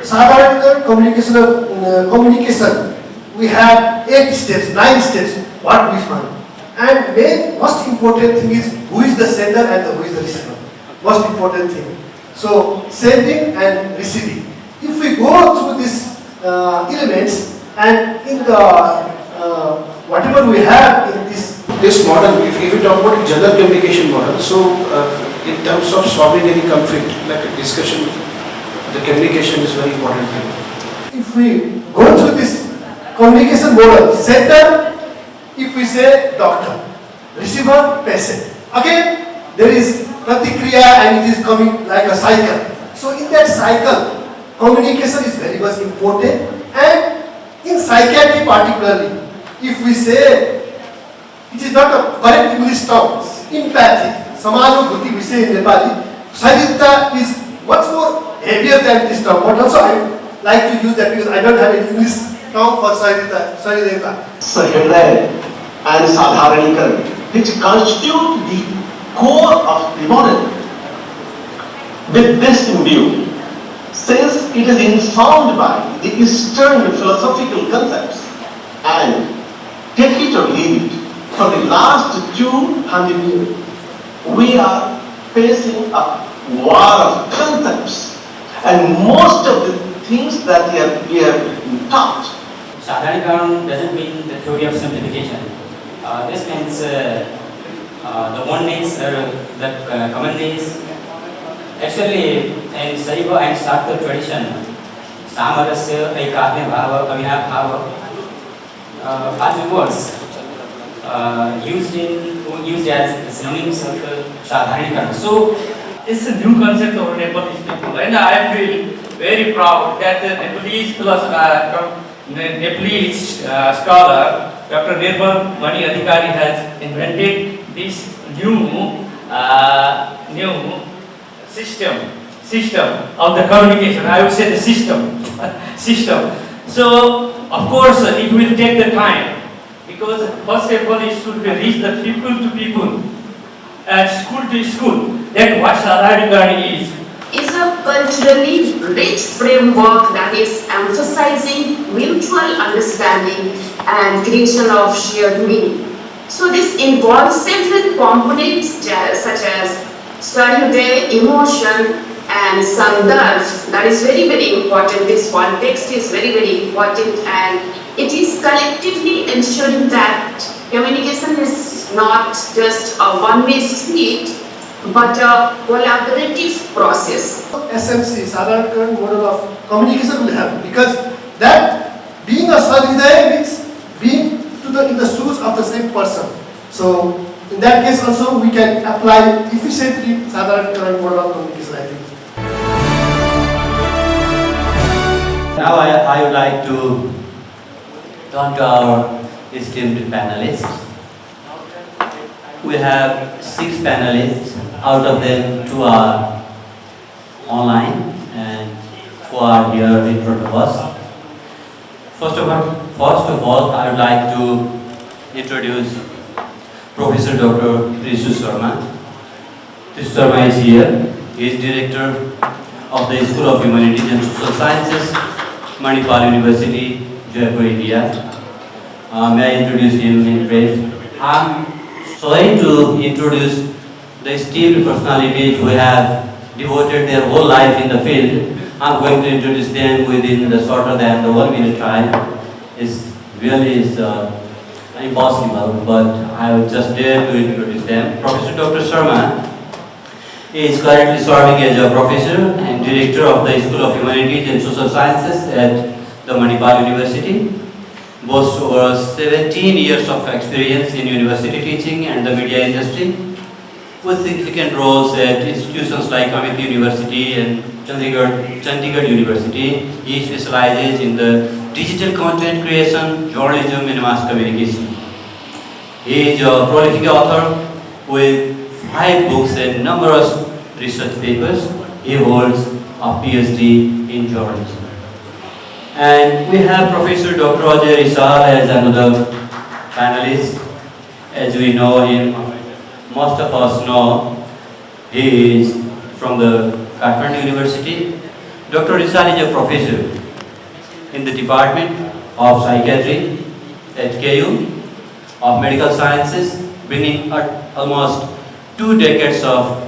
Sadharanikaran communication, we have 8 steps, 9 steps, what we find. And main most important thing is who is the sender and who is the receiver. Most important thing. So sending and receiving. If we go through these elements and in the whatever we have in this model, if we talk about general communication model, so in terms of solving any conflict, like a discussion, the communication is very important thing. If we go through this communication model, sender, if we say doctor, receiver, patient. Again, there is pratikriya and it is coming like a cycle. So in that cycle, communication is very much important. And in psychiatry particularly, if we say, it is not a correct English term, empathy, samanubhuti we say in Nepali, Saririta is much more heavier than this term. But also I like to use that because I don't have an English term for Saririta. Sadharanikaran and Sadharanikaran, which constitute the core of the model. With this in view, since it is informed by the Eastern philosophical concepts and take it or leave it, for the last 200 years, we are facing a war of concepts, and most of the things that we have been taught. Sadharanikaran doesn't mean the theory of simplification. This means the oneness or the commonness. Actually, in Saiva and Shakta tradition, Samarasya, Aikatmya Bhava, Avinav Bhava are the words used as synonyms of Sadharanikaran. So, it's a new concept of Nepalese people, and I feel very proud that the Nepalese philosopher, Nepalese scholar, Dr. Nirmal Mani Adhikari has invented this new system of the communication. I would say the system. So, of course, it will take the time because first of all, it should reach the people to people and school to school. That's what Sadharanikaran is. Is a culturally rich framework that is emphasizing mutual understanding and creation of shared meaning. So this involves several components such as Swarude, emotion and Sandharv. That is very, very important. This context is very, very important, and it is collectively ensuring that communication is not just a one-way street, but a collaborative process. SMC, Sadharanikaran model of communication will happen because that being a Swarude means being in the shoes of the same person. So in that case also we can apply efficiently Sadharanikaran model of communication, I think. Now I would like to turn to our esteemed panelists. We have 6 panelists, out of them 2 are online and 4 are here in front of us. First of all, I would like to introduce Professor Dr. Trishu Sharma. Trishu Sharma is here. He is Director of the School of Humanities and Social Sciences, Manipal University, Jaipur, India. May I introduce him in brief? I'm sorry to introduce the esteemed personalities who have devoted their whole life in the field. I'm going to introduce them within the shorter than the 1 minute time. It's really impossible, but I will just dare to introduce them. Professor Dr. Sharma is currently serving as a professor and director of the School of Humanities and Social Sciences at the Manipal University. Boasts over 17 years of experience in university teaching and the media industry, with significant roles at institutions like Amity University and Chandigarh University. He specializes in the digital content creation, journalism and mass communication. He is a prolific author with 5 books and numerous research papers. He holds a PhD in journalism. And we have Professor Dr. Ajay Risal as another panelist. As we know him, most of us know, he is from the Kathmandu University, Dr. Rizal is a professor in the Department of Psychiatry at KU of Medical Sciences, bringing almost 2 decades of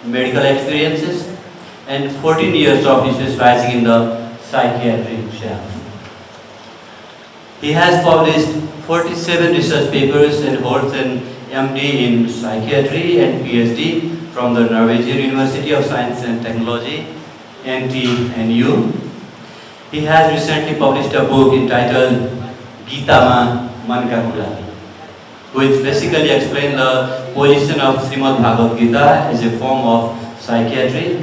medical experiences and 14 years of specializing in the psychiatry shelf. He has published 47 research papers and holds an MD in psychiatry and PhD from the Norwegian University of Science and Technology, NTNU. He has recently published a book entitled Gita Ma Man Ka Kura, which basically explains the position of Srimad Bhagavad Gita as a form of psychiatry.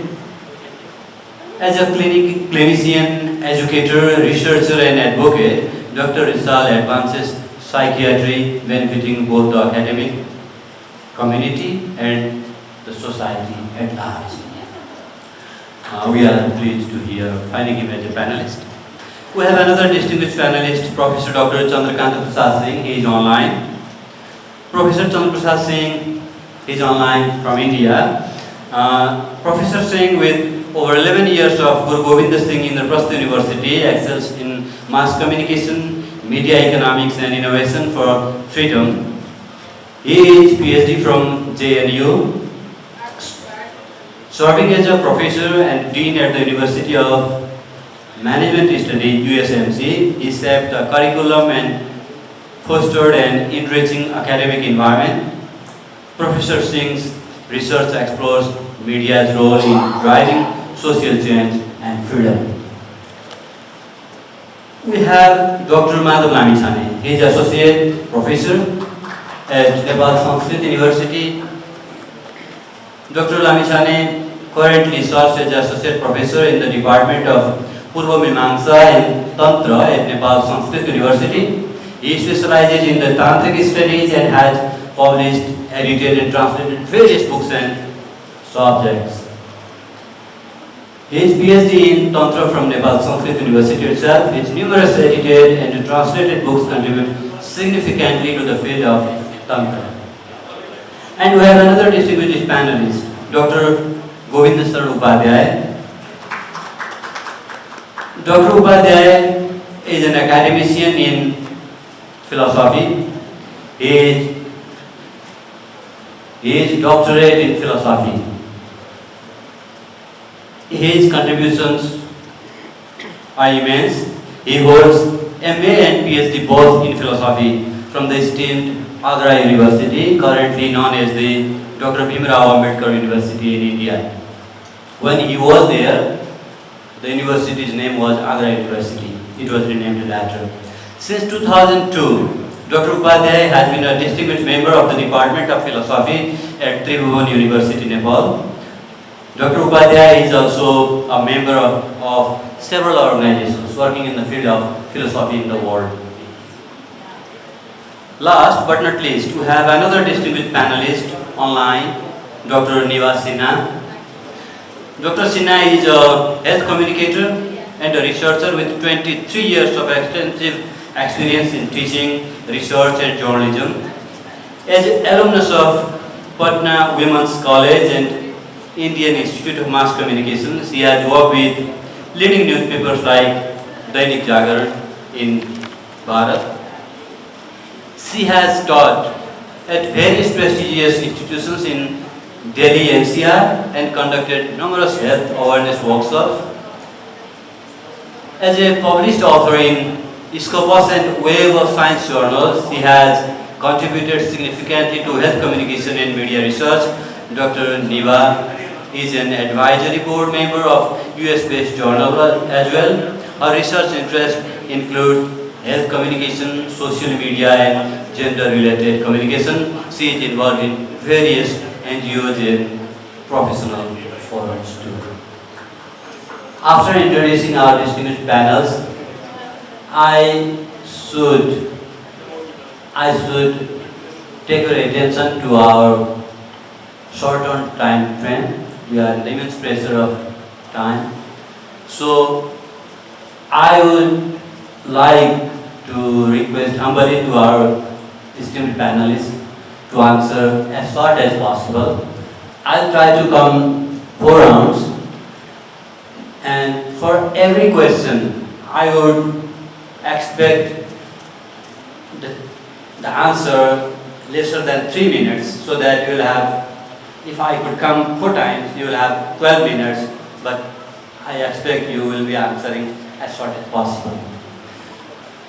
As a clinician, educator, researcher and advocate, Dr. Rizal advances psychiatry benefiting both the academic community and the society at large. We are pleased to hear finding him as a panelist. We have another distinguished panelist, Professor Dr. Chandrakant Prasad Singh. He is online. Professor Chandra Prasad Singh is online from India. Professor Singh, with over 11 years of Guru Govind Singh Indraprastha University, excels in mass communication, media economics and innovation for freedom. He is PhD from JNU, serving as a professor and dean at the University of Management Studies, USMC. He shaped the curriculum and fostered an enriching academic environment. Professor Singh's research explores media's role in driving social change and freedom. We have Dr. Madhav Lamichhane. He is associate professor at Nepal Sanskrit University. Dr. Lamichhane currently serves as associate professor in the Department of Purva Mimamsa and Tantra at Nepal Sanskrit University. He specializes in the Tantric studies and has published, edited and translated various books and subjects. His PhD in Tantra from Nepal Sanskrit University itself, his numerous edited and translated books contribute significantly to the field of Tantra. And we have another distinguished panelist, Dr. Govind Upadhyay. Dr. Upadhyay is an academician in philosophy. He is doctorate in philosophy. His contributions are immense. He holds MA and PhD both in philosophy from the esteemed Agra University, currently known as the Dr. Bhimrao Ambedkar University in India. When he was there, the university's name was Agra University. It was renamed later. Since 2002, Dr. Upadhyay has been a distinguished member of the Department of Philosophy at Tribhuvan University, Nepal. Dr. Upadhyay is also a member of several organizations working in the field of philosophy in the world. Last but not least, we have another distinguished panelist online, Dr. Niva Sinha. Dr. Sinha is a health communicator and a researcher with 23 years of extensive experience in teaching, research and journalism. As alumnus of Patna Women's College and Indian Institute of Mass Communication, she has worked with leading newspapers like Dainik Jagaran in Bharat. She has taught at various prestigious institutions in Delhi NCR and conducted numerous health awareness workshops. As a published author in Scopus and Wave of Science journals, she has contributed significantly to health communication and media research. Dr. Niva is an advisory board member of US-based journal as well. Her research interests include health communication, social media and gender-related communication. She is involved in various NGOs and professional forums too. After introducing our distinguished panels, I should take your attention to our short-term time frame. We are in immense pressure of time. So I would like to request humbly to our esteemed panelists to answer as short as possible. I'll try to come 4 rounds and for every question, I would expect the answer lesser than 3 minutes, so that you will have, if I could come 4 times, you will have 12 minutes, but I expect you will be answering as short as possible.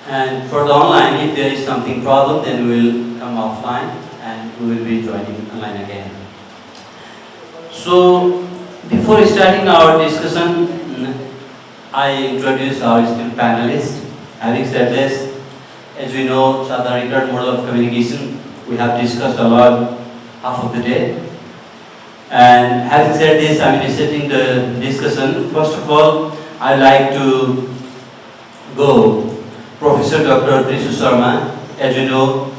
And for the online, if there is something problem, then we will come offline and we will be joining online again. So, before starting our discussion, I introduce our esteemed panelists. Having said this, as we know, Sadharanikaran model of communication, we have discussed a lot half of the day. And having said this, I am initiating the discussion. First of all, I would like to go Professor Dr. Trishu Sharma. As you know,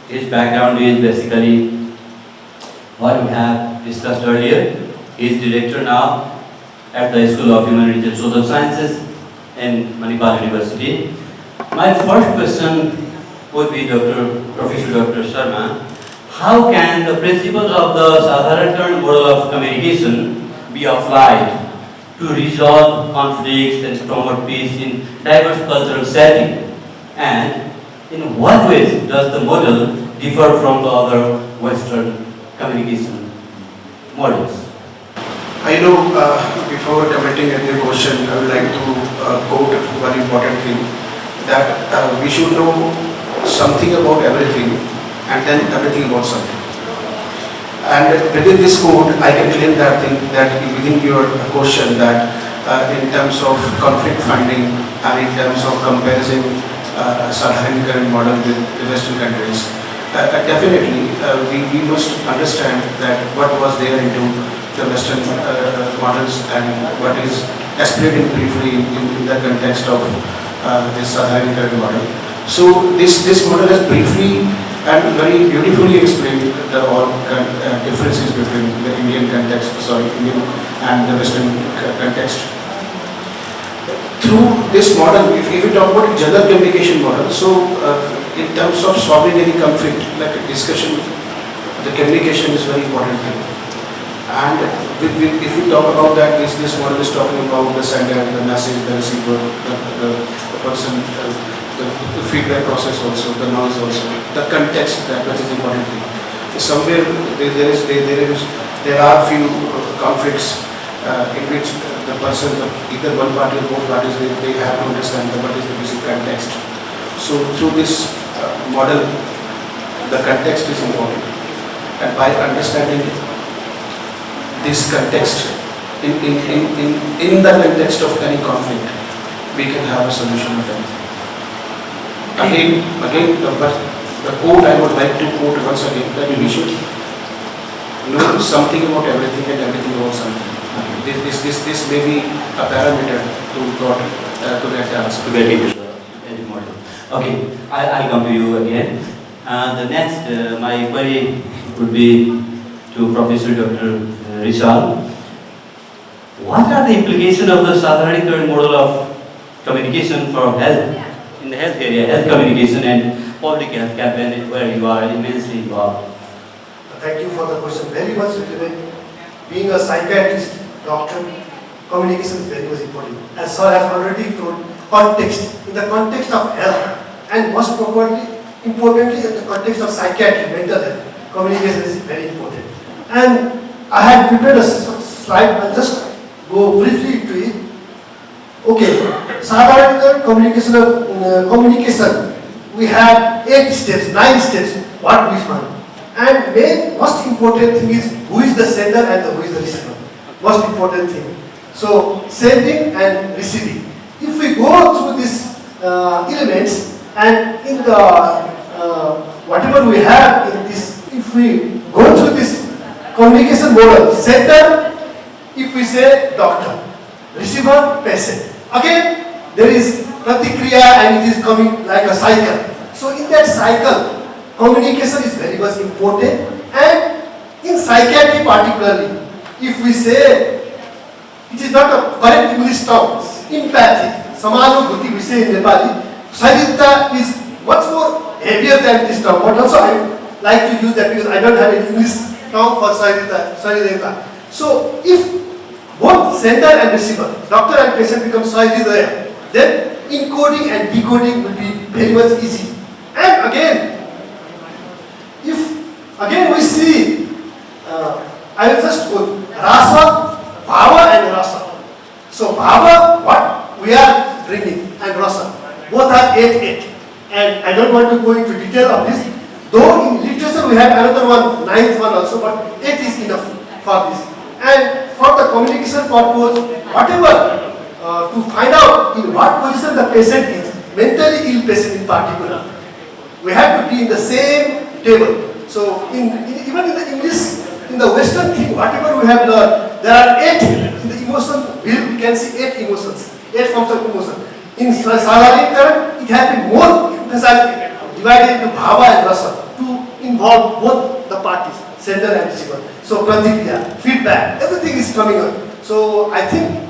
his background is basically what we have discussed earlier. He is director now at the School of Humanities and Social Sciences in Manipal University. My first question would be Professor Dr. Sharma. How can the principles of the Sadharanikaran model of communication be applied to resolve conflicts and promote peace in diverse cultural setting? And in what ways does the model differ from the other Western communication models? I know before commenting on your question, I would like to quote one important thing, that we should know something about everything and then everything about something. And within this quote, I can claim that thing, that within your question, that in terms of conflict finding and in terms of comparison Sadharanikaran model with the Western countries, definitely we must understand that what was there into the Western models and what is explained briefly in the context of this Sadharanikaran model. So this model has briefly and very beautifully explained the all differences between the Indian and the Western context. Through this model, if we talk about general communication model, so in terms of solving any conflict, like a discussion, the communication is very important thing. And if we talk about that, this model is talking about the sender, the message, the receiver, the person, the feedback process also, the noise also, the context, that which is important thing. Somewhere there are few conflicts in which the person, either one party or both parties, they have to understand what is the basic context. So through this model, the context is important, and by understanding this context, in the context of any conflict, we can have a solution of anything. Again, the quote I would like to quote once again, that we should know something about everything and everything about something. This may be a parameter to get answer. To get into the model. Okay, I'll come to you again. The next, my query would be to Professor Dr. Rishal. What are the implications of the Sadharanikaran model of communication for health, in the health area, health communication and public health campaign, where you are immensely involved? Thank you for the question. Very much relevant. Being a psychiatrist, doctor, communication is very much important. As sir has already told, context, in the context of health, and most importantly in the context of psychiatry, mental health, communication is very important. And I had prepared a slide, I'll just go briefly to it. Okay, Sadharanikaran communication, we have 8 steps, 9 steps, what we want. And main most important thing is who is the sender and who is the receiver. Most important thing. So sending and receiving. If we go through these elements, and in the whatever we have in this, if we go through this communication model, sender, if we say doctor, receiver, patient. Again, there is pratikriya and it is coming like a cycle. So in that cycle, communication is very much important. And in psychiatry particularly, if we say, it is not a correct English term, empathy, samanubhuti we say in Nepali, Saririta is much more heavier than this term, but also I like to use that because I don't have an English term for Saririta. So if both sender and receiver, doctor and patient become solely there. Then encoding and decoding will be very much easy. And again, if again we see, I will just put rasa, bhava and rasa. So bhava, what we are bringing, and rasa, both are 8. And I don't want to go into detail of this. Though in literature we have another one, 9th one also, but 8 is enough for this. And for the communication purpose, whatever, to find out in what position the patient is, mentally ill patient in particular, we have to be in the same table. So even in the English, in the Western thing, whatever we have learned, there are 8 in the emotion wheel. We can see 8 emotions, 8 forms of emotion. In Sadharanikaran, it has been more emphasized, divided into bhava and rasa to involve both the parties, sender and receiver. So pratikriya, feedback, everything is coming on. So I think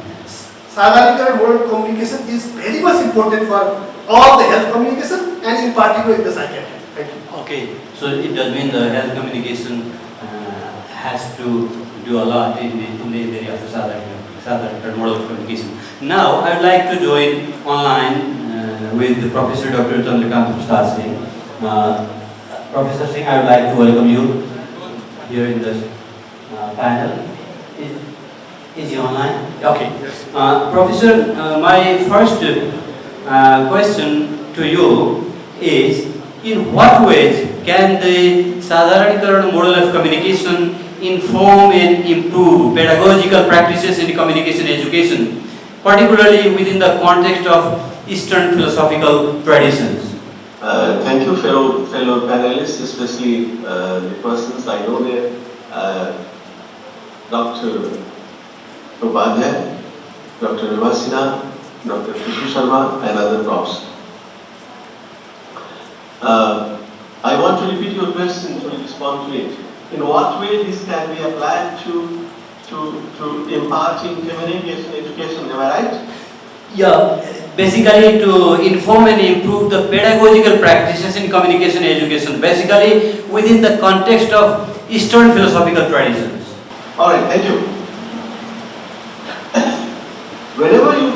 Sadharanikaran model communication is very much important for all the health communication and in particular in the psychiatry. Thank you. Okay, so it does mean the health communication has to do a lot in the area of the Sadharanikaran model of communication. Now, I would like to join online with Professor Dr. IntlSeminar Singh. Professor Singh, I would like to welcome you here in the panel. Is he online? Okay. Yes. Professor, my first question to you is, in what ways can the Sadharanikaran model of communication inform and improve pedagogical practices in communication education, particularly within the context of Eastern philosophical traditions? Thank you, fellow panelists, especially the persons I know there, Dr. Upadhyay, Dr. Vivasina, Dr. Krishu Sharma, and other profs. I want to repeat your question to respond to it. In what way this can be applied to imparting communication education, am I right? Yeah, basically to inform and improve the pedagogical practices in communication education, basically within the context of Eastern philosophical traditions. Alright, thank you. Whenever you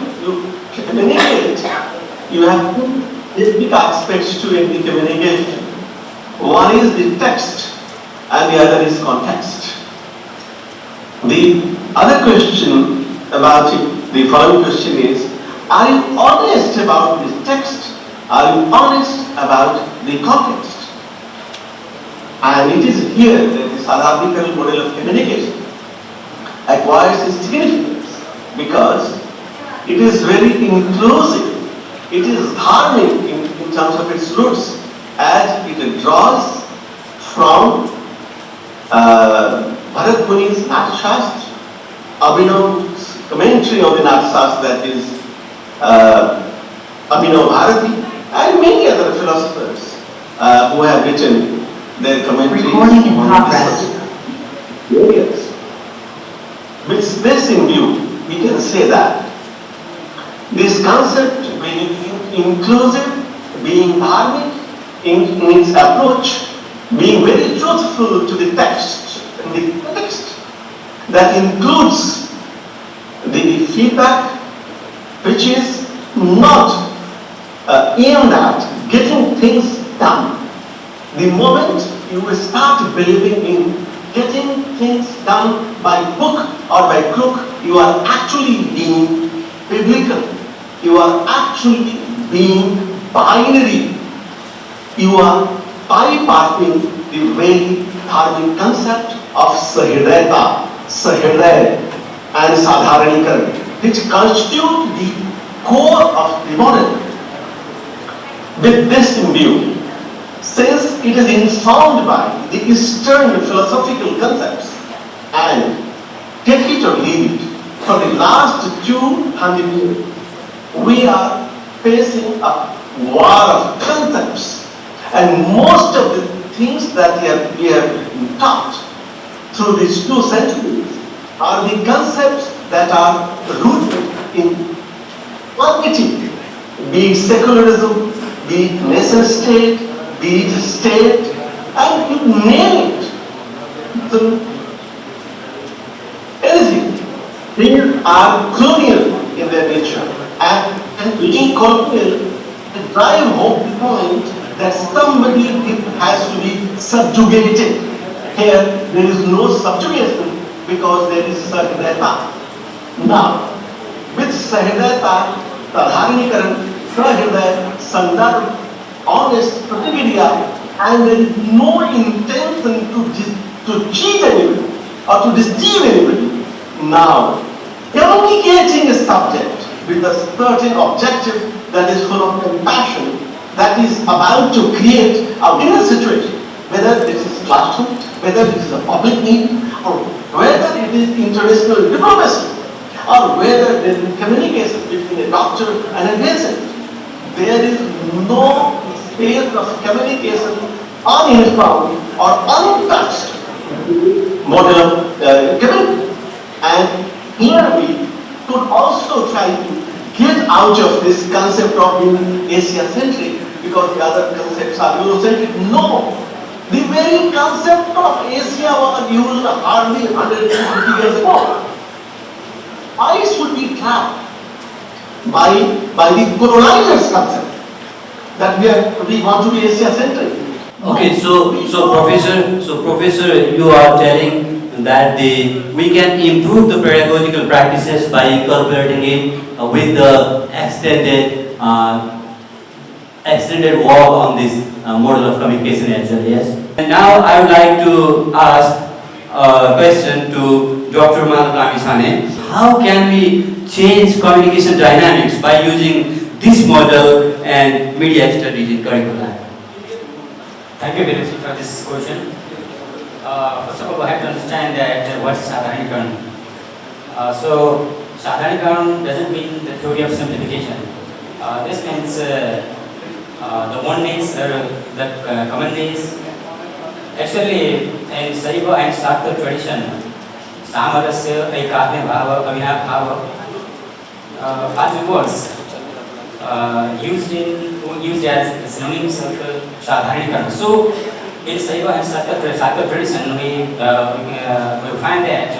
communicate, you have two basic aspects to the communication. One is the text and the other is context. The other question about it, the following question is, are you honest about the text? Are you honest about the context? And it is here that the Sadharanikaran model of communication acquires its significance because it is very inclusive. It is harmonic in terms of its roots as it draws from Bharat Muni's Nathashastra, Abhinav's commentary on the Nathashastra, that is Abhinav Bharati, and many other philosophers who have written their commentaries Recording in on progress. this areas. With this in view, we can say that this concept being inclusive, being dharmic in its approach, being very truthful to the text and the context, that includes the feedback which is not aimed at getting things done. The moment you will start believing in getting things done by hook or by crook, you are actually being biblical. You are actually being binary. You are bypassing the very dharmic concept of Sahridayata, Sahriday and Sadharanikaran, which constitute the core of the model. With this in view, since it is informed by the Eastern philosophical concepts, and take it or leave it, for the last 200 years, we are facing a war of concepts, and most of the things that we have been taught through these 2 centuries are the concepts that are rooted in quantity, be it secularism, be it nation state, be it state, and you name it. So, anything. These are colonial in their nature, and being colonial, they drive home the point that somebody has to be subjugated. Here, there is no subjugation because there is Sadharanikaran. Now, with Sadharanikaran, Sadharanikaran, Sahridaya, Sandarbh, honest प्रतिक्रिया, and there is no intention to cheat anybody or to deceive anybody. Now, communicating a subject with a certain objective that is full of compassion, that is about to create a winning situation, whether it is classroom, whether it is a public need, or whether it is international diplomacy, or whether there is communication between a doctor and a patient. There is no space of communication uninformed or untouched model of community. And here we could also try to get out of this concept of being Asia-centric, because the other concepts are Eurocentric. No! The very concept of Asia was used hardly 150 years ago. Why should we try by the colonizers' concept that we want to be Asia-centric? Okay, so professor, you are telling that we can improve the pedagogical practices by incorporating it with the extended work on this model of communication as well, yes? And now I would like to ask a question to Dr. Sane. How can we change communication dynamics by using this model and media studies in curriculum? Thank you very much for this question. First of all, I have to understand that what is Sadharanikaran. So, Sadharanikaran doesn't mean the theory of simplification. This means the oneness or the commonness. Actually, in Saiva and Shakta tradition, Samarasya, Aikatmya Bhava, Avinav Bhava are the words used as synonyms of Sadharanikaran. So, in Saiva and Shakta tradition, we find that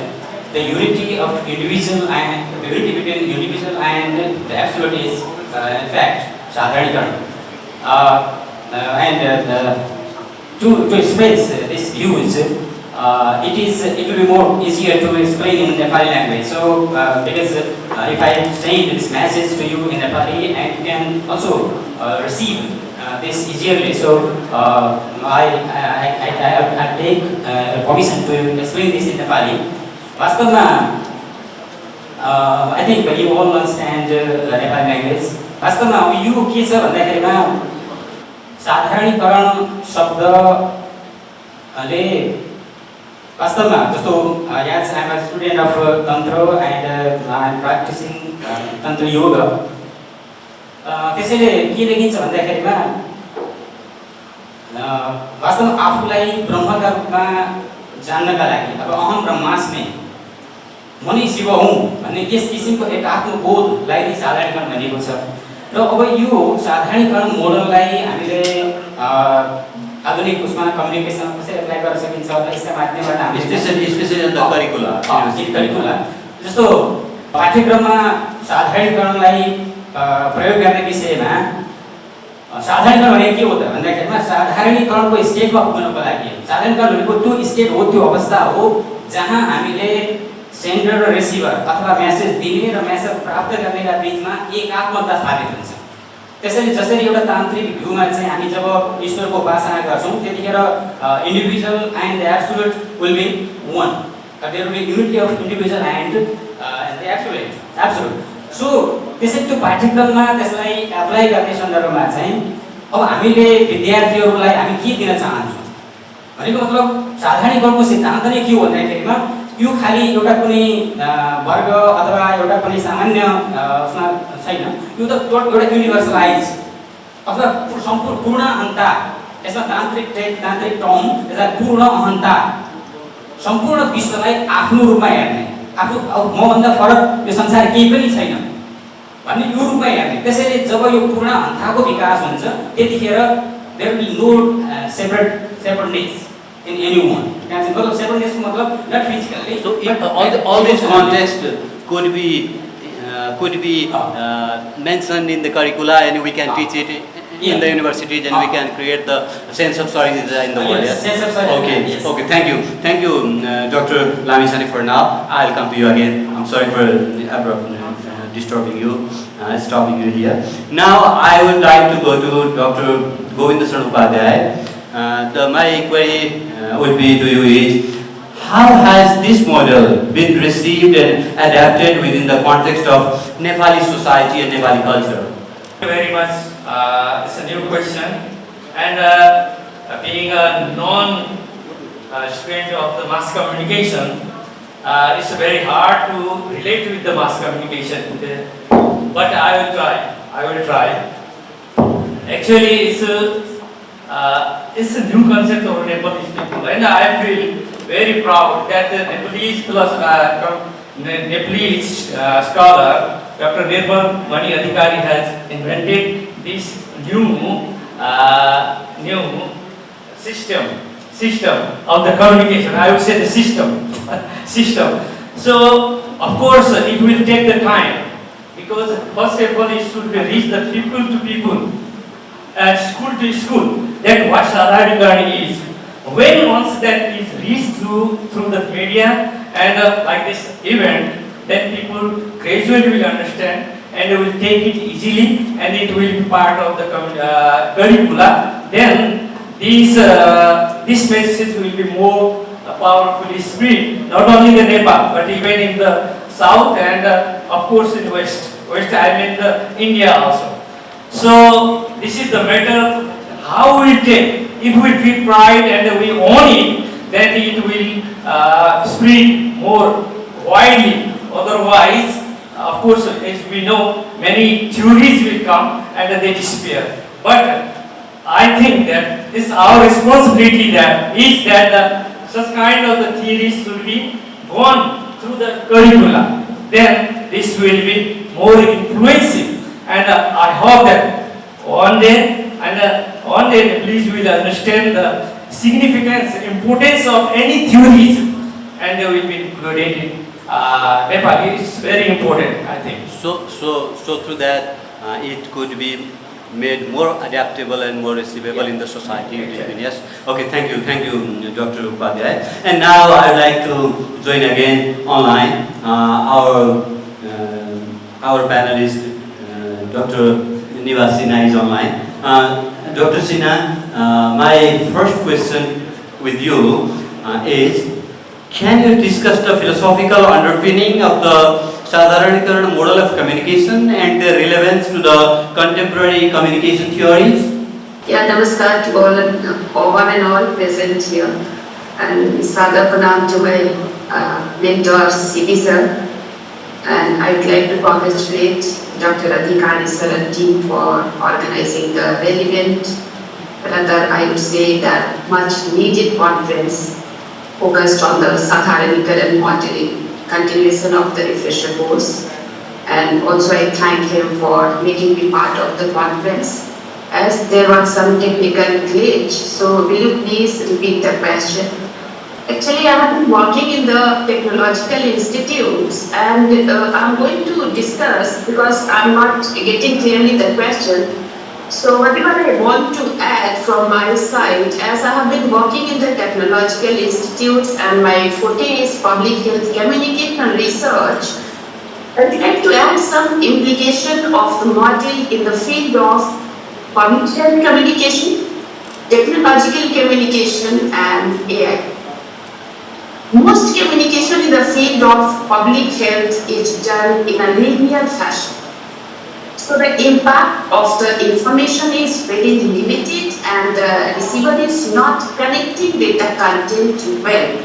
the unity of individual and the unity between individual and the absolute is in fact Sadharanikaran. To express these views, it will be more easier to explain in Nepali language. So, because if I send this message to you in Nepali, and you can also receive this easily. So, I take permission to explain this in Nepali. Vastama, I think you all understand Nepali language. Vastama, you के छ भन्दाखेरिमा साधारणीकरण शब्दले वास्तवमा जस्तो yes, I am a student of Tantra and I am practicing Tantra yoga. त्यसैले के देखिन्छ भन्दाखेरिमा वास्तवमा आफूलाई ब्रह्मका रूपमा जान्नका लागि अब अहम ब्रह्मास्मि म नै शिव हुँ भन्ने यस किसिमको एकात्म बोधलाई नै साधारणीकरण भनिएको छ। र अब यो साधारणीकरण मोडललाई हामीले आधुनिक उसमा कम्युनिकेसन कसरी एप्लाई गर्न सकिन्छ यसका माध्यमबाट हामीले स्पेशली इन द करिकुलम जस्तो पाठ्यक्रममा साधारणीकरणलाई प्रयोग गर्ने विषयमा साधारणीकरण भनेको के हो त भन्दाखेरिमा साधारणीकरणको स्टेटमा पुग्नको लागि साधारणीकरण भनेको त्यो स्टेट हो, त्यो अवस्था हो जहाँ हामीले सेन्डर र रिसिभर अथवा मेसेज दिने र मेसेज प्राप्त गर्नेका बीचमा एकात्मता स्थापित हुन्छ। त्यसैले जसरी एउटा तान्त्रिक भ्यूमा चाहिँ हामी जब ईश्वरको उपासना गर्छौं त्यतिखेर individual and the absolute will be one, there will be unity of individual and the absolute. So त्यसैले त्यो पाठ्यक्रममा त्यसलाई एप्लाई गर्ने सन्दर्भमा चाहिँ अब हामीले विद्यार्थीहरूलाई हामी के दिन चाहन्छौँ भनेको मतलब साधारणीकरणको सिद्धान्त नै के हो भन्दाखेरिमा यो खाली एउटा कुनै वर्ग अथवा एउटा कुनै सामान्य उसमा छैन, यो त एउटा युनिभर्सलाइज अथवा सम्पूर्ण पूर्ण अहन्ता, यसमा तान्त्रिक टर्म यसलाई पूर्ण अहन्ता, सम्पूर्ण विश्वलाई आफ्नो रूपमा हेर्ने, आफू मभन्दा फरक यो संसार केही पनि छैन भन्ने यो रूपमा हेर्ने। त्यसैले जब यो पूर्ण अहन्ताको विकास हुन्छ त्यतिखेर there will no separateness in anyone. मतलब separateness मतलब not physically. So in all this context, could be mentioned in the curricula, and we can teach it in the universities, and we can create the sense of Sadharanikaran in the world. Yes, sense of Sadharanikaran, Okay, yes. okay, thank you, Dr. Lamisani, for now. I'll come to you again. I'm sorry for disturbing you, stopping you here. Now I would like to go to Dr. Govinda Upadhyay. My query would be to you is, how has this model been received and adapted within the context of Nepali society and Nepali culture? Thank you very much. It's a new question, and being a non-student of the mass communication, it's very hard to relate with the mass communication. But I will try. Actually, it's a new concept of Nepalese people, and I feel very proud that the Nepalese scholar Dr. Nirbal Mani Adhikari has invented this new system of the communication. I would say the system. So of course it will take the time, because first of all it should reach the people to people and school to school. That what Sadharanikaran is. When once that is reached through the media and like this event, then people gradually will understand and will take it easily, and it will be part of the curricula. Then this message will be more powerfully spread, not only in Nepal, but even in the south and of course in west I mean the India also. So this is the matter, how we take. If we feel pride and we own it, then it will spread more widely. Otherwise, of course, as we know, many theories will come and they disappear. But I think that it's our responsibility that such kind of the theories should be gone through the curricula. Then this will be more influential, and I hope that one day please will understand the significance, importance of any theories, and they will be included in Nepal. It's very important, I think. So through that, it could be made more adaptable and more receivable in the society. Exactly. Yes. Okay. Thank you, Dr. Upadhyay. And now I'd like to join again online our panelist, Dr. Nivas Sinha is online. Dr. Sinha, my first question with you is, can you discuss the philosophical underpinning of the Sadharanikaran model of communication and their relevance to the contemporary communication theories? Yeah, namaskar to one and all present here, and Saga Pranam to my mentor CP sir, and I'd like to congratulate Dr. Adhikari sir and team for organizing the relevant, rather I would say that much needed conference focused on the Sadharanikaran modeling, continuation of the refresher course. And also I thank him for making me part of the conference, as there was some technical glitch. So will you please repeat the question? Actually, I have been working in the technological institutes, and I'm going to discuss, because I'm not getting clearly the question. So whatever I want to add from my side, as I have been working in the technological institutes and my forte is public health communication research, I'd like to add some implication of the model in the field of public health communication, technological communication and AI. Most communication in the field of public health is done in a linear fashion. So the impact of the information is very limited, and the receiver is not connecting with the content well.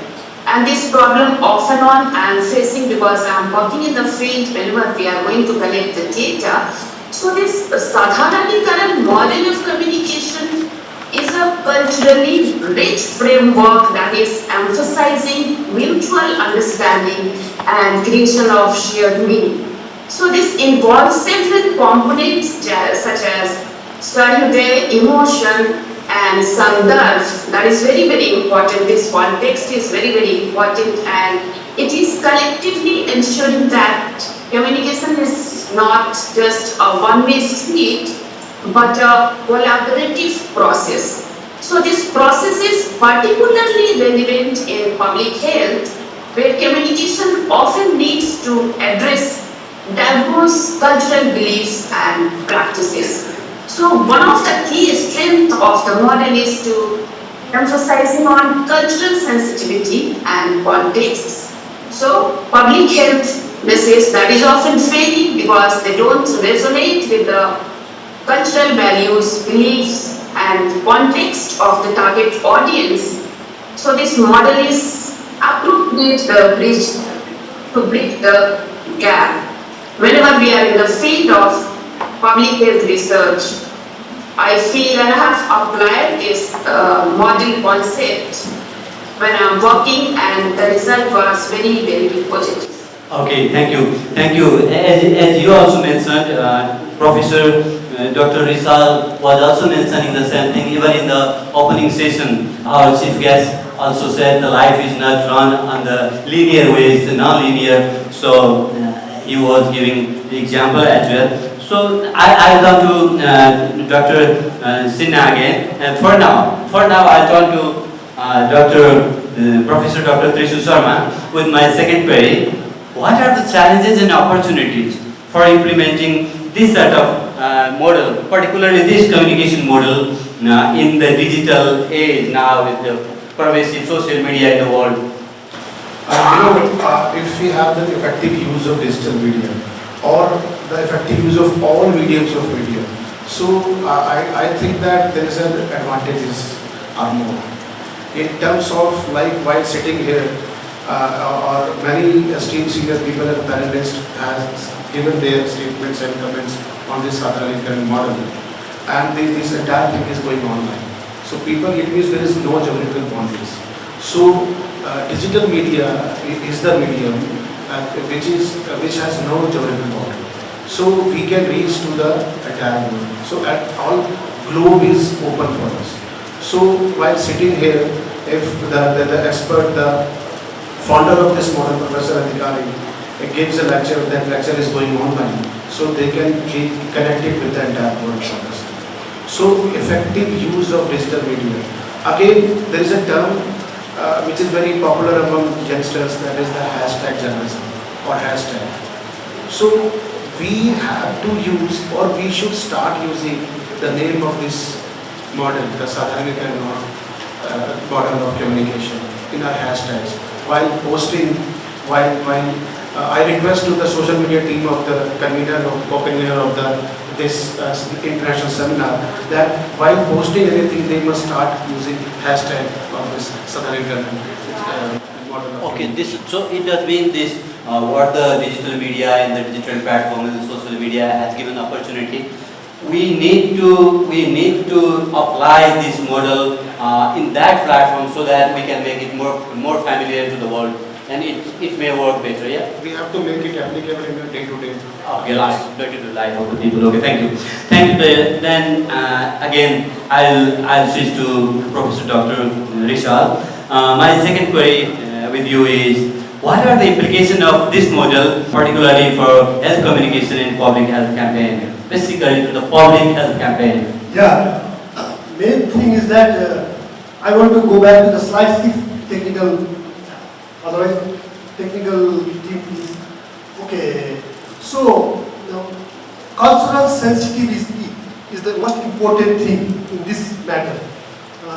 And this problem off and on I am facing, because I am working in the field whenever we are going to collect the data. So this Sadharanikaran model of communication is a culturally rich framework that is emphasizing mutual understanding and creation of shared meaning. So this involves several components such as Sahyudaya, emotion, and sandarbh. That is very, very important. This context is very, very important, and it is collectively ensuring that communication is not just a one-way street, but a collaborative process. So this process is particularly relevant in public health, where communication often needs to address diverse cultural beliefs and practices. So one of the key strengths of the model is to emphasizing on cultural sensitivity and contexts. So public health messages that is often failing because they don't resonate with the cultural values, beliefs and context of the target audience. So this model is appropriate to bridge the gap. Whenever we are in the field of public health research, I feel and I have applied this model concept when I am working, and the result was very, very positive. Okay, thank you. Thank you. As you also mentioned, Professor Dr. Rizal was also mentioning the same thing. Even in the opening session, our chief guest also said the life is not run on the linear way, it's non-linear. So he was giving the example as well. So I'll come to Dr. Sinha again. For now I'll turn to Professor Dr. Trishu Sharma with my second query. What are the challenges and opportunities for implementing this sort of model, particularly this communication model in the digital age now with the pervasive social media in the world? If we have the effective use of digital media or the effective use of all mediums of media, so I think that there is an advantages are more. In terms of like while sitting here, or many esteemed senior people at Panelist has given their statements and comments on this Sadharanikaran model, and this entire thing is going online. So people, it means there is no geographical boundaries. So digital media is the medium which has no geographical boundary. So we can reach to the entire world. So at all globe is open for us. So while sitting here, if the expert, the founder of this model, Professor Adhikari, gives a lecture, that lecture is going online, so they can connect it with the entire world. So effective use of digital media. Again, there is a term which is very popular among youngsters, that is the hashtag journalism or hashtag. So we have to use, or we should start using the name of this model, the Sadharanikaran model of communication in our hashtags. While posting, I request to the social media team of the co-convener of this international seminar that while posting anything, they must start using hashtag of this Sadharanikaran model. Okay, so it does mean this what the digital media and the digital platform and the social media has given opportunity. We need to apply this model in that platform so that we can make it more familiar to the world, and it may work better. Yeah. We have to make it applicable in a day-to-day. Okay, day-to-day life of the people. Okay, thank you. Then again, I'll switch to Professor Dr. Rishal. My second query with you is, what are the implications of this model, particularly for health communication and public health campaign? Basically, to the public health campaign. Yeah, main thing is that I want to go back to the slides if technical, otherwise technical team is okay. So, cultural sensitivity is the most important thing in this matter.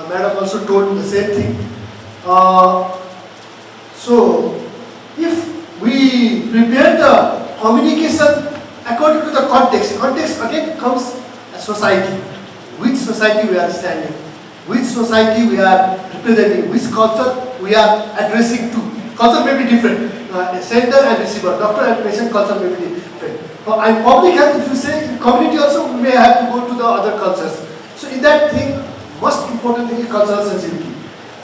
Madam also told the same thing. So, if we prepare the communication according to the context again comes a society. Which society we are standing, which society we are representing, which culture we are addressing to. Culture may be different, sender and receiver, doctor and patient culture may be different. And public health, if you say in community also, we may have to go to the other cultures. So in that thing, most important thing is cultural sensitivity.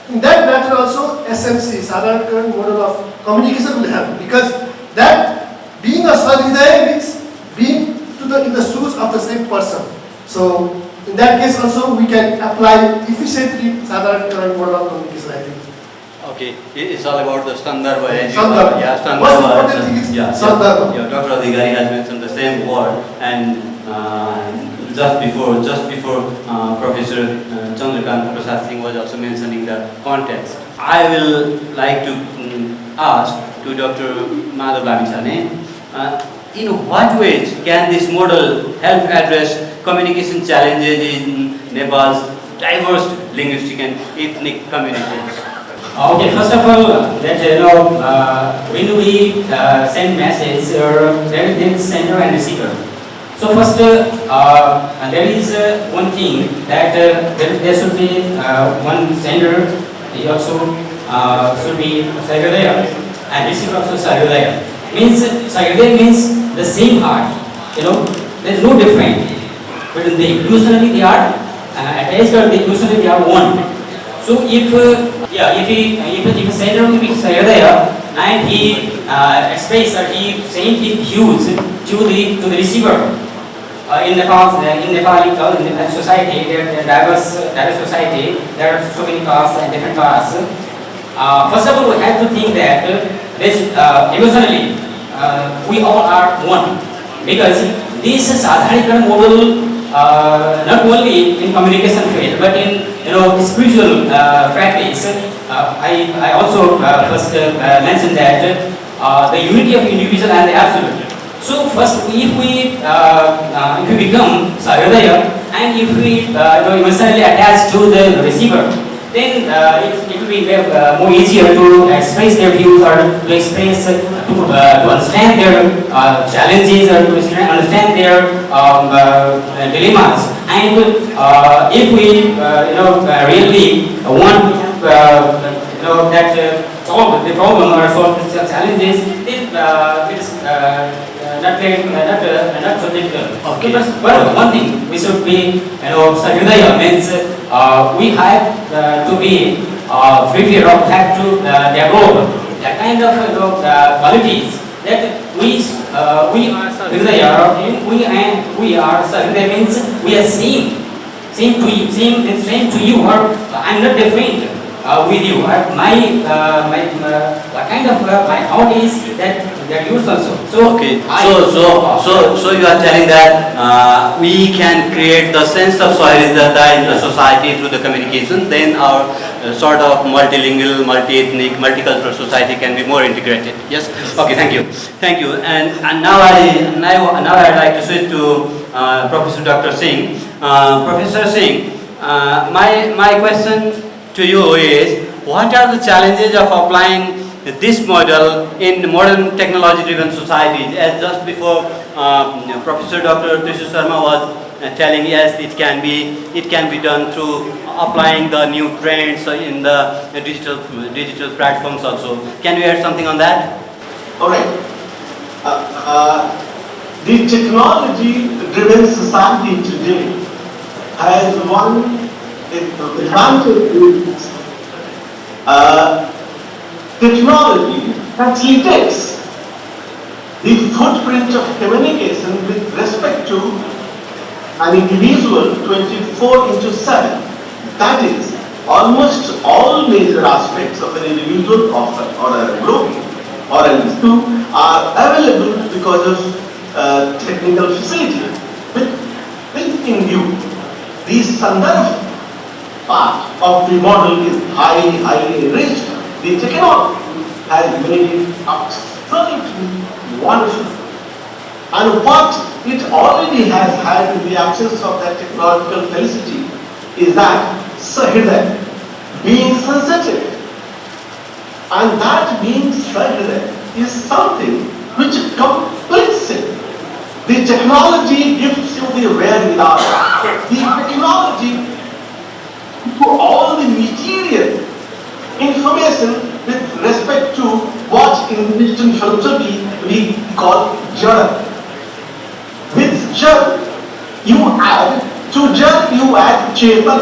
In that matter also, SMC, Sadharanikaran model of communication will help, because that being a Sadhidaya means being in the shoes of the same person. So In that case also we can apply efficiently Sadharanikaran model of communication, I think. Okay, it's all about the Sandarbha. Sandarbha. Yeah, Sandarbha. Most important thing is Sandarbha. Yeah, Dr. Adhikari has mentioned the same word, and just before Professor Chandrakant Prasad Singh was also mentioning the context. I will like to ask to Dr. Madhav Lamisane, in what ways can this model help address communication challenges in Nepal's diverse linguistic and ethnic communities? Okay, first of all, that when we send message, there is sender and receiver. So first, there is one thing that there should be one sender. He also should be Sahyodaya, and receiver also Sahyodaya. Means Sahyodaya means the same heart. There is no difference between them. Usually they are attached, or usually they are one. So if a sender will be Sahyodaya and he express or he send his views to the receiver, in Nepali society, there diverse society, there are so many castes and different castes. First of all, we have to think that emotionally we all are one, because this Sadharanikaran model not only in communication field but in spiritual practice. I also first mentioned that the unity of individual and the absolute. So first, if we become Sahyodaya and if we emotionally attach to the receiver, then it will be more easier to express their views, or to express to understand their challenges, or to understand their dilemmas. And if we really want that solve the problem or solve the challenges, then it is not so difficult. Okay. But one thing we should be, Sahyodaya means we have to be prepared, or have to develop that kind of qualities that we are Sahyodaya, we are Sahyodaya means we are same to you, or I am not different with you. My kind of my heart is that yours also. So Okay. So you are telling that we can create the sense of solidarity in the society through the communication. Then our sort of multilingual, multi-ethnic, multicultural society can be more integrated. Yes. Okay. Thank you. And now I'd like to switch to Professor Dr. Singh. Professor Singh, my question to you is, what are the challenges of applying this model in modern technology-driven societies? As just before, Professor Dr. Trishu Sharma was telling, yes, it can be done through applying the new trends in the digital platforms also. Can you add something on that? All right. The technology-driven society today has one advantage. Technology facilitates the footprint of communication with respect to an individual 24/7. That is, almost all major aspects of an individual or a group or an institute are available because of technical facility. With in view, the Sandarbha part of the model is highly enriched. The technology has made it absolutely wonderful. And what it already has had in the absence of that technological felicity is that Sahyodaya, being sensitive. And that being Sahyodaya is something which completes it. The technology gives you the wherewithal. The technology to all the material information with respect to what in Western philosophy we call jada. With jada, you add chetan.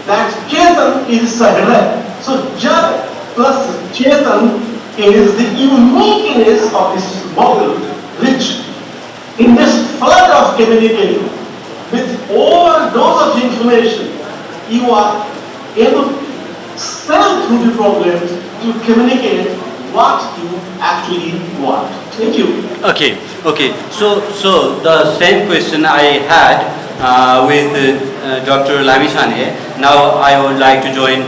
That chetan is Sahyodaya. So jada plus chetan is the uniqueness of this model, which in this flood of communication with over a dose of information, you are able to sell through the programs to communicate what you actually want. Thank you. Okay, okay. So the same question I had with Dr. Lamishane. Now I would like to join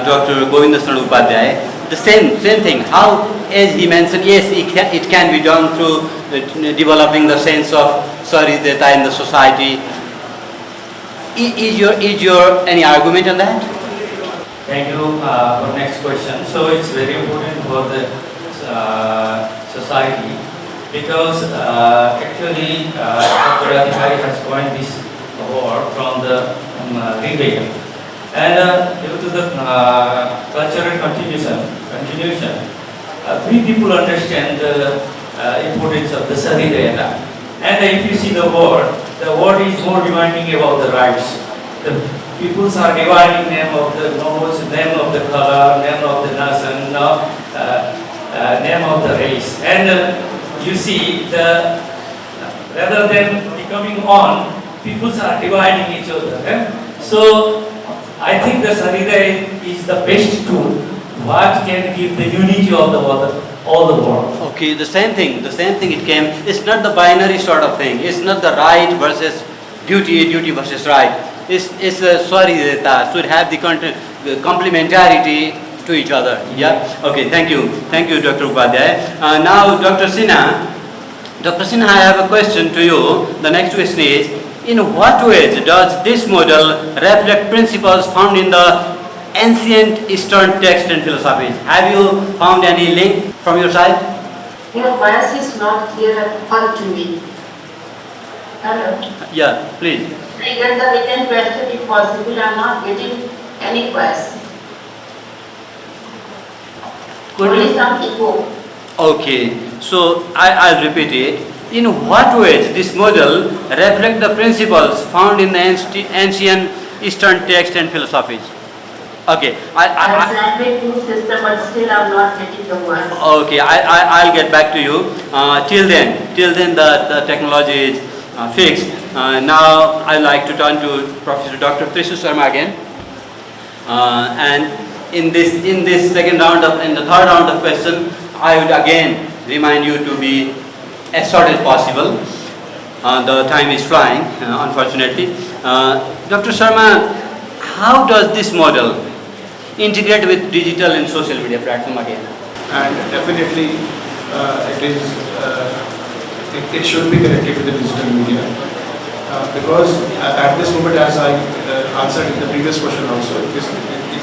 Dr. Govindasana Upadhyay. The same thing. How, as he mentioned, yes, it can be done through developing the sense of Sarideta in the society. Is your any argument on that? Thank you for next question. So it's very important for the society because actually Dr. Adhikari has coined this word from the retail, and due to the cultural continuation, we people understand the importance of the Sarideta. And if you see the word is more demanding about the rights. The peoples are dividing name of the nose, name of the color, name of the nation, name of the race. And you see, rather than becoming one, peoples are dividing each other. So I think the Sarideta is the best tool. What can give the unity of the all the world. Okay, the same thing it came. It's not the binary sort of thing. It's not the right versus duty versus right. It's Sarideta should have the complementarity to each other. Yeah. Okay. Thank you, Dr. Upadhyay. Now, Dr. Sinha, I have a question to you. The next question is: in what ways does this model reflect principles found in the ancient Eastern texts and philosophies? Have you found any link from your side? Your voice is not clear at all to me. Hello? Yeah, please. I get the written question if possible. I am not getting any question. Only some echo. Okay, so I'll repeat it. In what ways this model reflect the principles found in the ancient Eastern texts and philosophies? Okay, I two system, but still I'm not getting the word. Okay, I'll get back to you. Till then the technology is fixed. Now I'd like to turn to Professor Dr. Trishu Sharma again. And in this second round in the third round of question, I would again remind you to be as short as possible. The time is flying, unfortunately. Dr. Sharma, how does this model integrate with digital and social media platform again? And definitely it should be connected with the digital media because at this moment, as I answered in the previous question also, it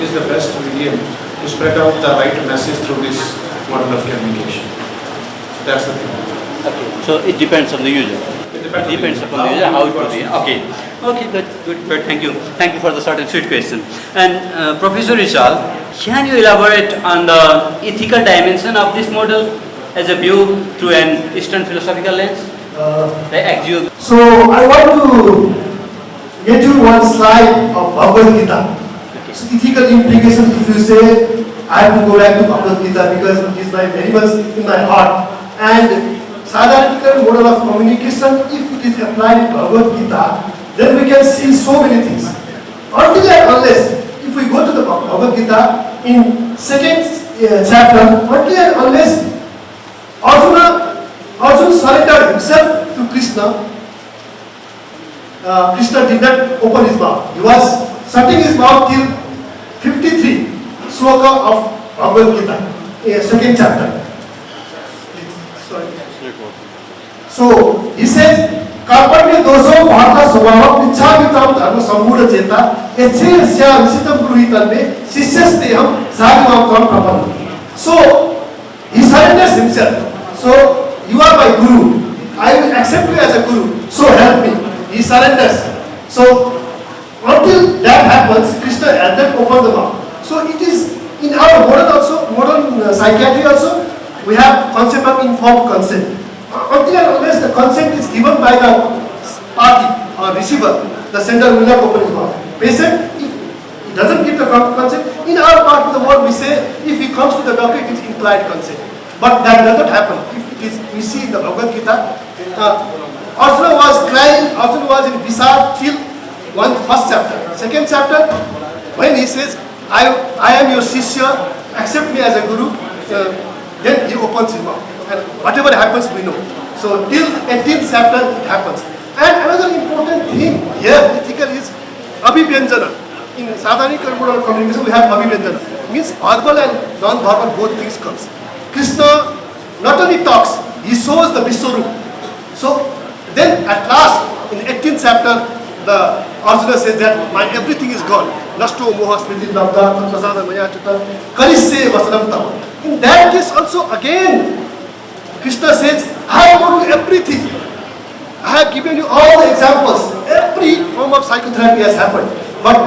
is the best medium to spread out the right message through this model of communication. That's the thing. Okay. So it depends on the user. It depends upon the user how it will be. Okay, good. Thank you for the short and sweet question. And Professor Vishal, can you elaborate on the ethical dimension of this model as a view through an Eastern philosophical lens? So I want to get you one slide of Bhagavad Gita. Okay. So ethical implication, if you say, I have to go back to Bhagavad Gita because it is very much in my heart. And Sadharanikaran model of communication, if it is applied in Bhagavad Gita, then we can see so many things. Until and unless, if we go to the Bhagavad Gita, in second chapter, until and unless Arjuna surrendered himself to Krishna, Krishna did not open his mouth. He was shutting his mouth till 53 sloka of Bhagavad Gita, second chapter. Sorry. So he says, Karpanya doso bhata swabhavam ichhavitam dharma sambuddha cheta echesya visitam puruhitam me sishyasteham sadhivam tam prapanam. So he surrenders himself. So you are my guru. I will accept you as a guru. So help me. He surrenders. So until that happens, Krishna has not opened the mouth. So it is in our modern psychiatry also, we have concept of informed consent. Until and unless the consent is given by the party or receiver, the sender will not open his mouth. Patient, if he doesn't give the consent, in our part of the world we say, if he comes to the doctor, it is implied consent. But that does not happen. If it is, we see in the Bhagavad Gita, Arjuna was crying, Arjuna was in Visar till first chapter. Second chapter, when he says, I am your Shishya, accept me as a Guru, then he opens his mouth. And whatever happens, we know. So till 18th chapter, it happens. And another important thing here, ethical, is Abhivyanjana. In Sadharanikaran mode of communication, we have Abhivyanjana. Means verbal and non-verbal, both things comes. Krishna not only talks, he shows the Vishwarup. So then at last, in 18th chapter, the Arjuna says that my everything is gone. Nasto moha smriti labdha prasada maya chutta karisye vasanam tam. In that case also again, Krishna says, I have told you everything. I have given you all the examples. Every form of psychotherapy has happened. But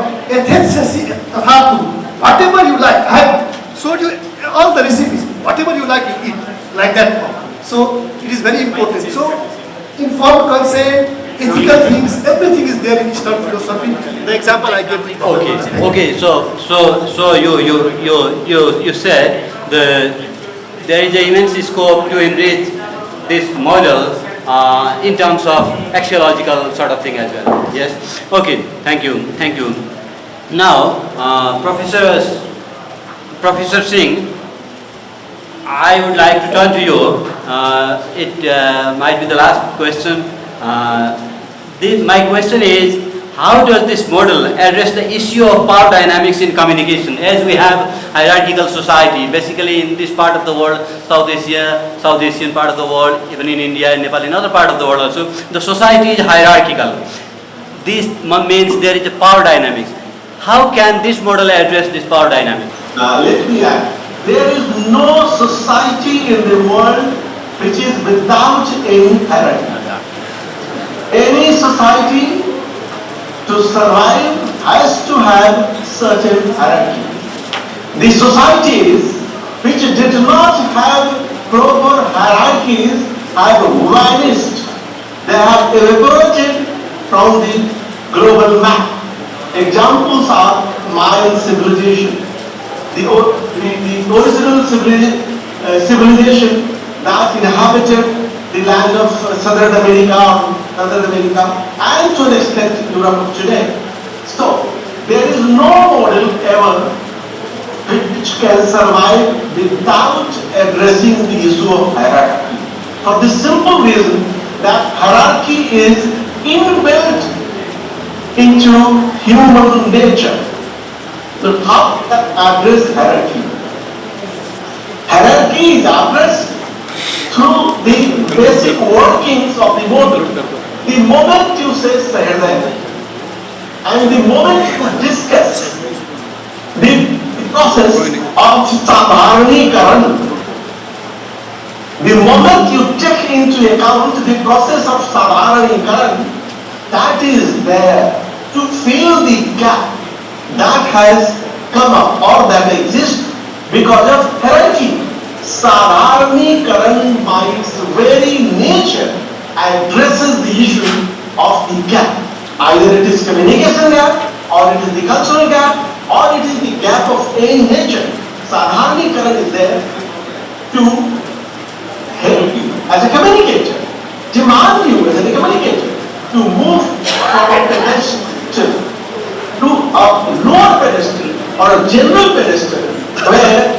whatever you like, I have showed you all the recipes. Whatever you like, you eat. Like that form. So it is very important. So informed consent, ethical things, everything is there in Eastern philosophy. The example I gave. Okay. So you said there is an immense scope to enrich this model in terms of axiological sort of thing as well. Yes. Okay. Thank you. Now, Professor Singh, I would like to turn to you. It might be the last question. My question is, how does this model address the issue of power dynamics in communication? As we have hierarchical society, basically in this part of the world, South Asian part of the world, even in India and Nepal, in other part of the world also, the society is hierarchical. This means there is a power dynamics. How can this model address this power dynamics? Now let me add, there is no society in the world which is without any hierarchy. Any society to survive has to have certain hierarchy. The societies which did not have proper hierarchies have vanished. They have evaporated from the global map. Examples are Mayan civilization. The original civilization that inhabited the land of Southern America, and to an extent Europe today. So, there is no model ever which can survive without addressing the issue of hierarchy. For the simple reason that hierarchy is inbuilt into human nature. So how to address hierarchy? Hierarchy is addressed through the basic workings of the model. The moment you say Sadharanikaran and the moment you discuss the process of Sadharanikaran, the moment you take into account the process of Sadharanikaran, that is there to fill the gap that has come up or that exists because of hierarchy. Sadharanikaran by its very nature addresses the issue of the gap. Either it is communication gap, or it is the cultural gap, or it is the gap of any nature. Sadharanikaran is there to help you as a communicator, demand you as a communicator to move from a pedestal to a lower pedestal or a general pedestal where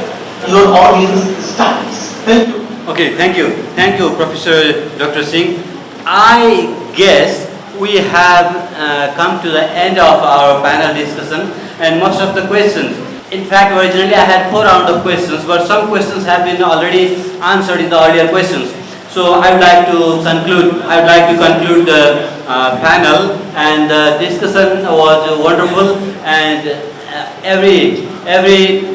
your audience stands. Thank you. Okay, thank you, Professor Dr. Singh. I guess we have come to the end of our panel discussion and most of the questions. In fact, originally I had 4 rounds of questions, but some questions have been already answered in the earlier questions. So I would like to conclude the panel, and the discussion was wonderful, and every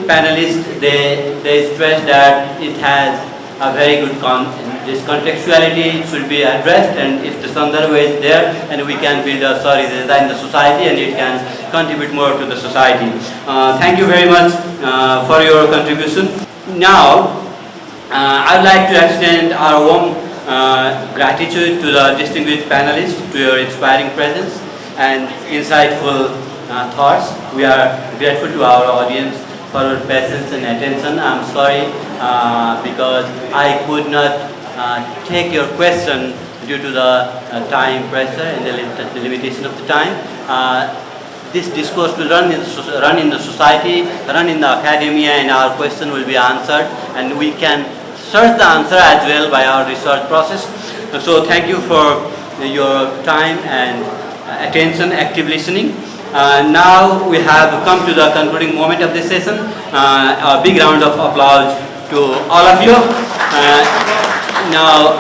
panelist they stress that it has a very good this contextuality should be addressed, and if the Sandarbha is there, and we can build a design the society, and it can contribute more to the society. Thank you very much for your contribution. Now, I would like to extend our warm gratitude to the distinguished panelists, to your inspiring presence and insightful thoughts. We are grateful to our audience for your patience and attention. I'm sorry because I could not take your question due to the time pressure and the limitation of the time, this discourse will run in the society, run in the academia, and our question will be answered, and we can search the answer as well by our research process. So thank you for your time and attention, active listening. Now we have come to the concluding moment of this session. A big round of applause to all of you. Now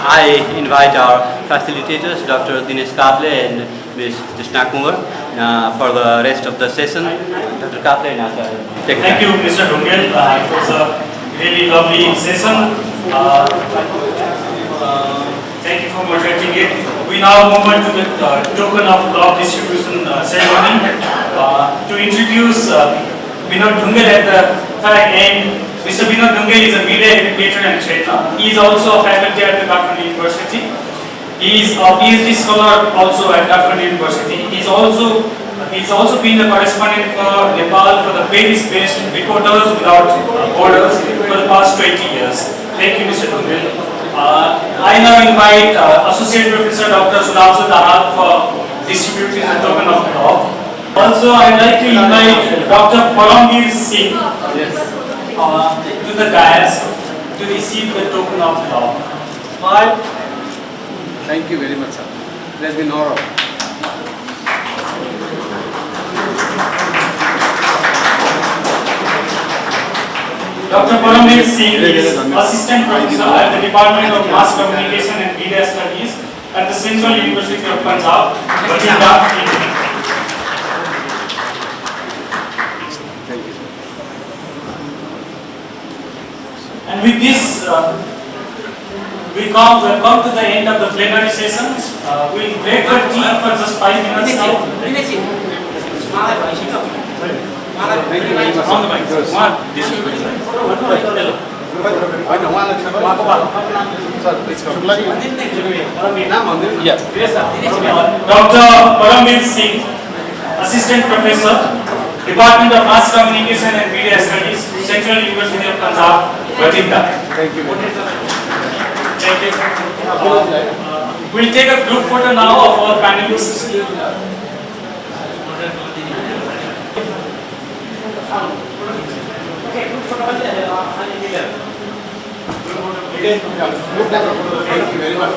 I invite our facilitators, Dr. Dinesh Kafle and Ms. Krishna Kumar, for the rest of the session. Dr. Kafle, take it. Thank you, Mr. Dungel. It was a really lovely session. Thank you for moderating it. We now move on to the token of love distribution ceremony. To introduce Vinod Dungel at the far end. Mr. Vinod Dungel is a media educator and trainer. He is also a faculty at the Kathmandu University. He is a PhD scholar also at Kathmandu University. He's also been a correspondent for Nepal for the Paris-based Reporters Without Borders for the past 20 years. Thank you, Mr. Dungel. I now invite Associate Professor Dr. Sulabsu Dahal for distributing the token of love. Also, I'd like to invite Dr. Paramveer Singh to the dais to receive the token of love. Smile. Thank you very much, sir. It has been an honor. Dr. Paramveer Singh is Assistant Professor at the Department of Mass Communication and Media Studies at the Central University of Punjab, Batinda, India. Thank you. And with this, we come to the end of the plenary sessions. We'll break for tea for just 5 minutes now. Thank you very much. On the mic. Dr. Paramveer Singh, Assistant Professor, Department of Mass Communication and Media Studies, Central University of Punjab, Batinda. Thank you. Thank you. We'll take a group photo now of our panelists. Thank you very much.